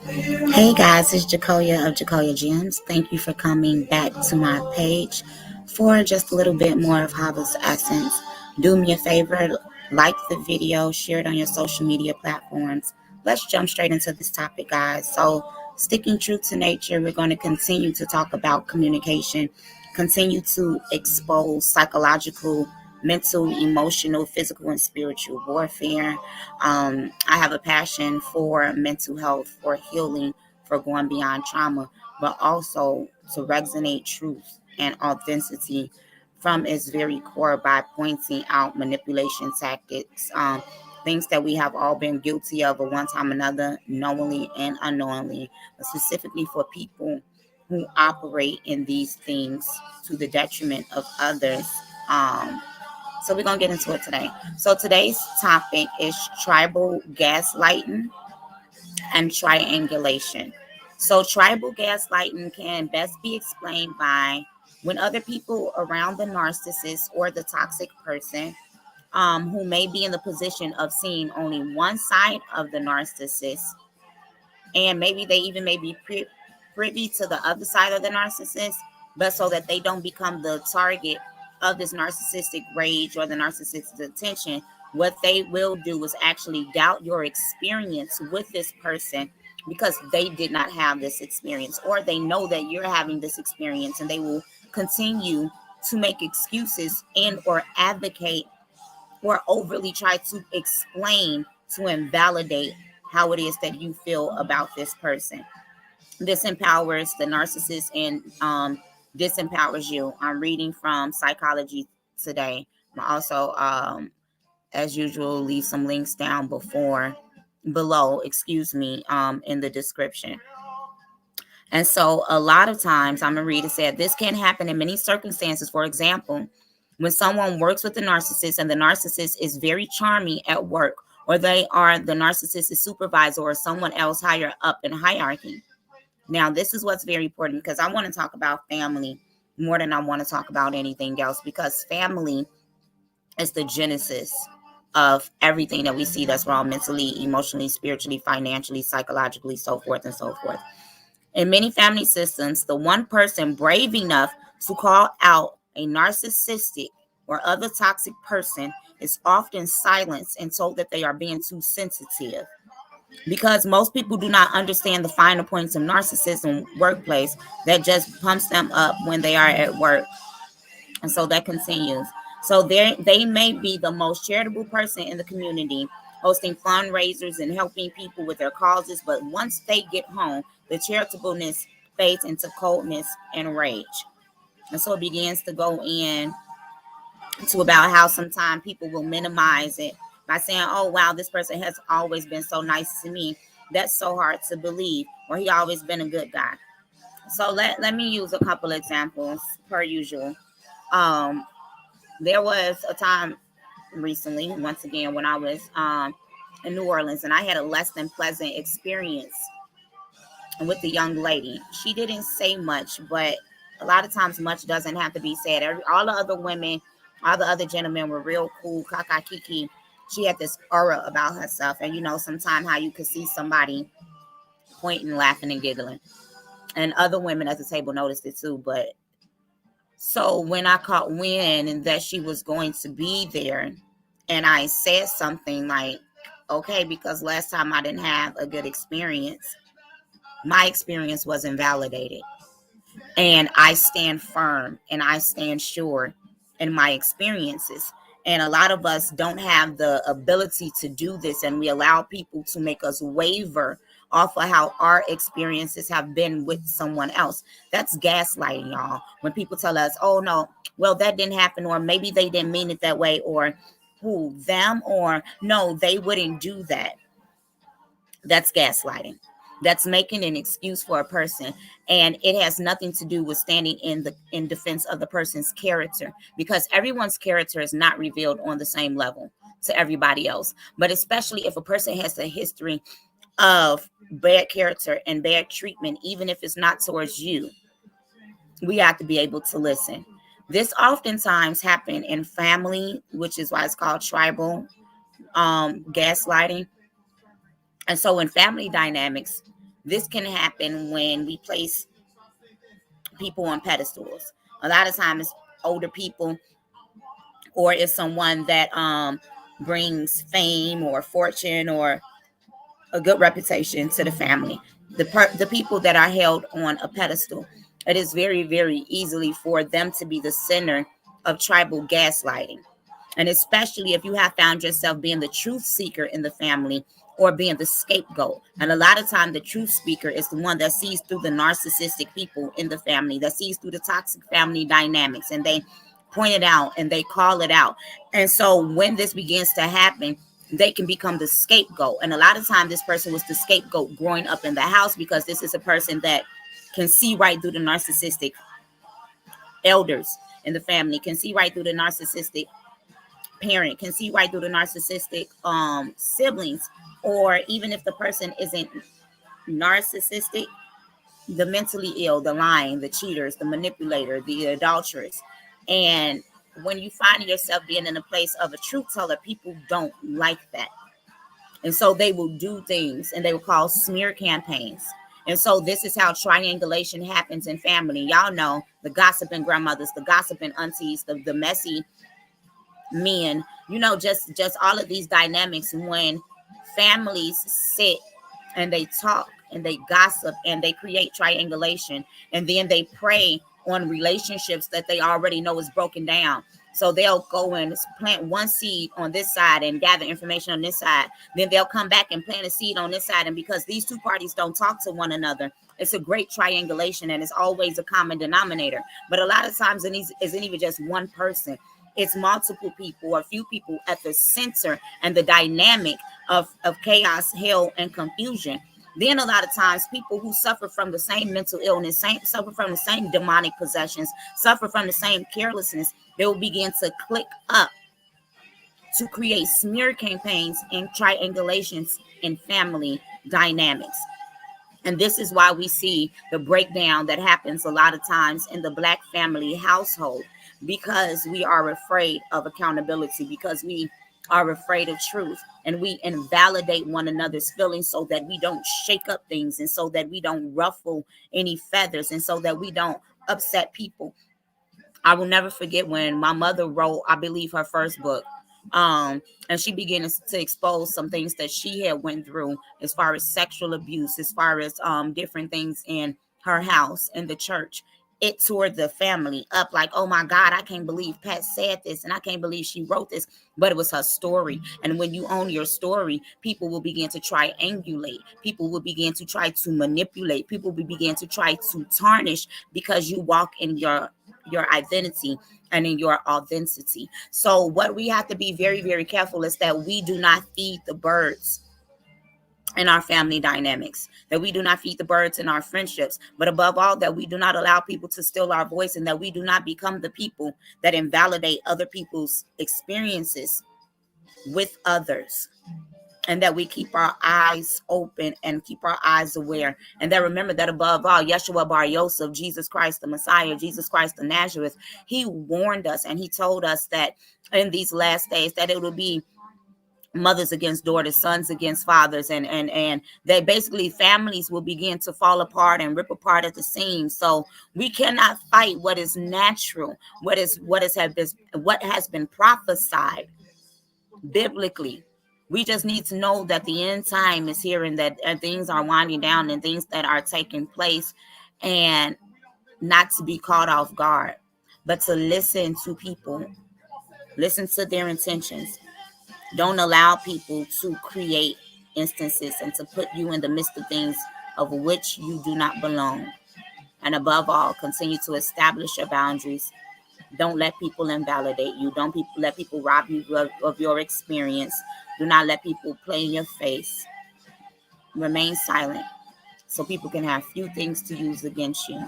Hey guys, it's Jacoya of Jacoya Gems. Thank you for coming back to my page for just a little bit more of Chavah's essence. Do me a favor, like the video, share it on your social media platforms. Let's jump straight into this topic, guys. So, sticking true to nature, we're going to continue to talk about communication, continue to expose psychological, mental, emotional, physical, and spiritual warfare. I have a passion for mental health, for healing, for going beyond trauma, but also to resonate truth and authenticity from its very core by pointing out manipulation tactics, things that we have all been guilty of at one time or another, knowingly and unknowingly, but specifically for people who operate in these things to the detriment of others. So we're going to get into it today. So today's topic is tribal gaslighting and triangulation. So, tribal gaslighting can best be explained by when other people around the narcissist or the toxic person, who may be in the position of seeing only one side of the narcissist, and maybe they even may be privy to the other side of the narcissist, but so that they don't become the target of this narcissistic rage or the narcissistic attention, what they will do is actually doubt your experience with this person because they did not have this experience, or they know that you're having this experience, and they will continue to make excuses and or advocate or overly try to explain to invalidate how it is that you feel about this person. This empowers the narcissist and disempowers you. I'm reading from Psychology Today. I'm also, as usual, leave some links down below, in the description. And so a lot of times, I'm going to read it, said, this can happen in many circumstances. For example, when someone works with the narcissist and the narcissist is very charming at work, or they are the narcissistic supervisor or someone else higher up in hierarchy. Now, this is what's very important, because I want to talk about family more than I want to talk about anything else, because family is the genesis of everything that we see that's wrong mentally, emotionally, spiritually, financially, psychologically, so forth and so forth. In many family systems, the one person brave enough to call out a narcissistic or other toxic person is often silenced and told that they are being too sensitive. Because most people do not understand the finer points of narcissism workplace, that just pumps them up when they are at work. And so that continues. So they may be the most charitable person in the community, hosting fundraisers and helping people with their causes. But once they get home, the charitableness fades into coldness and rage. And so it begins to go in to about how sometimes people will minimize it by saying, oh, wow, this person has always been so nice to me. That's so hard to believe. Or he always been a good guy. So let me use a couple examples per usual. There was a time recently, once again, when I was in New Orleans, and I had a less than pleasant experience with the young lady. She didn't say much, but a lot of times much doesn't have to be said. All the other women, all the other gentlemen were real cool, kaka kiki. She had this aura about herself, and sometimes how you could see somebody pointing, laughing, and giggling, and other women at the table noticed it too. But so when I caught wind that she was going to be there, and I said something like, okay, because last time I didn't have a good experience, my experience was invalidated. And I stand firm and I stand sure in my experiences. And a lot of us don't have the ability to do this, and we allow people to make us waver off of how our experiences have been with someone else. That's gaslighting, y'all. When people tell us, oh no, well, that didn't happen, or maybe they didn't mean it that way, or who, them, or no, they wouldn't do that. That's gaslighting. That's making an excuse for a person, and it has nothing to do with standing in defense of the person's character, because everyone's character is not revealed on the same level to everybody else. But especially if a person has a history of bad character and bad treatment, even if it's not towards you, we have to be able to listen. This oftentimes happen in family, which is why it's called tribal gaslighting. And so in family dynamics, This can happen when we place people on pedestals. A lot of times, older people, or it's someone that brings fame or fortune or a good reputation to the family. The people that are held on a pedestal, it is very, very easily for them to be the center of tribal gaslighting. And especially if you have found yourself being the truth seeker in the family or being the scapegoat. And a lot of time, the truth speaker is the one that sees through the narcissistic people in the family, that sees through the toxic family dynamics, and they point it out and they call it out. And so when this begins to happen, they can become the scapegoat. And a lot of time, this person was the scapegoat growing up in the house, because this is a person that can see right through the narcissistic elders in the family, can see right through the narcissistic parent, can see right through the narcissistic siblings, or even if the person isn't narcissistic, the mentally ill, the lying, the cheaters, the manipulator, the adulterers. And when you find yourself being in a place of a truth teller, people don't like that. And so they will do things, and they will call smear campaigns. And so this is how triangulation happens in family. Y'all know the gossiping grandmothers, the gossiping aunties, the messy men, just all of these dynamics. When families sit and they talk and they gossip and they create triangulation, and then they prey on relationships that they already know is broken down. So they'll go and plant one seed on this side and gather information on this side. Then they'll come back and plant a seed on this side. And because these two parties don't talk to one another, it's a great triangulation, and it's always a common denominator. But a lot of times it isn't even just one person. It's multiple people, or a few people at the center, and the dynamic of chaos, hell, and confusion. Then a lot of times, people who suffer from the same mental illness, suffer from the same demonic possessions, suffer from the same carelessness, they will begin to click up to create smear campaigns and triangulations in family dynamics. And this is why we see the breakdown that happens a lot of times in the Black family household, because we are afraid of accountability, because we are afraid of truth, and we invalidate one another's feelings so that we don't shake up things, and so that we don't ruffle any feathers, and so that we don't upset people. I will never forget when my mother wrote, I believe, her first book. And she began to expose some things that she had went through, as far as sexual abuse, as far as different things in her house, in the church. It tore the family up, like, oh my God, I can't believe Pat said this, and I can't believe she wrote this. But it was her story. And when you own your story, people will begin to triangulate. People will begin to try to manipulate. People will begin to try to tarnish, because you walk in your identity and in your authenticity. So what we have to be very, very careful is that we do not feed the birds in our family dynamics, that we do not feed the birds in our friendships, but above all, that we do not allow people to steal our voice, and that we do not become the people that invalidate other people's experiences with others. And that we keep our eyes open and keep our eyes aware. And that remember that above all, Yeshua Bar Yosef, Jesus Christ, the Messiah, Jesus Christ, the Nazareth, he warned us, and he told us that in these last days that it will be mothers against daughters, sons against fathers, and that basically families will begin to fall apart and rip apart at the seams. So we cannot fight what is natural, what has been prophesied biblically. We just need to know that the end time is here, and that things are winding down, and things that are taking place, and not to be caught off guard, but to listen to people, listen to their intentions. Don't allow people to create instances and to put you in the midst of things of which you do not belong. And above all, continue to establish your boundaries. Don't let people invalidate you. Don't let people rob you of your experience. Do not let people play in your face. Remain silent so people can have few things to use against you.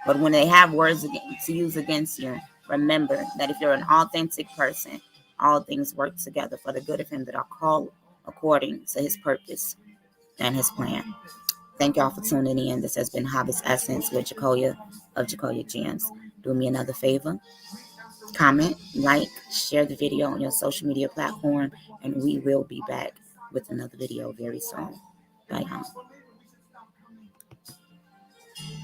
But when they have words to use against you, remember that if you're an authentic person, all things work together for the good of him that are called according to his purpose and his plan. Thank y'all for tuning in. This has been Harvest Essence with Jacoya of Jacoya Gems. Do me another favor. Comment, like, share the video on your social media platform, and we will be back with another video very soon. Bye, y'all.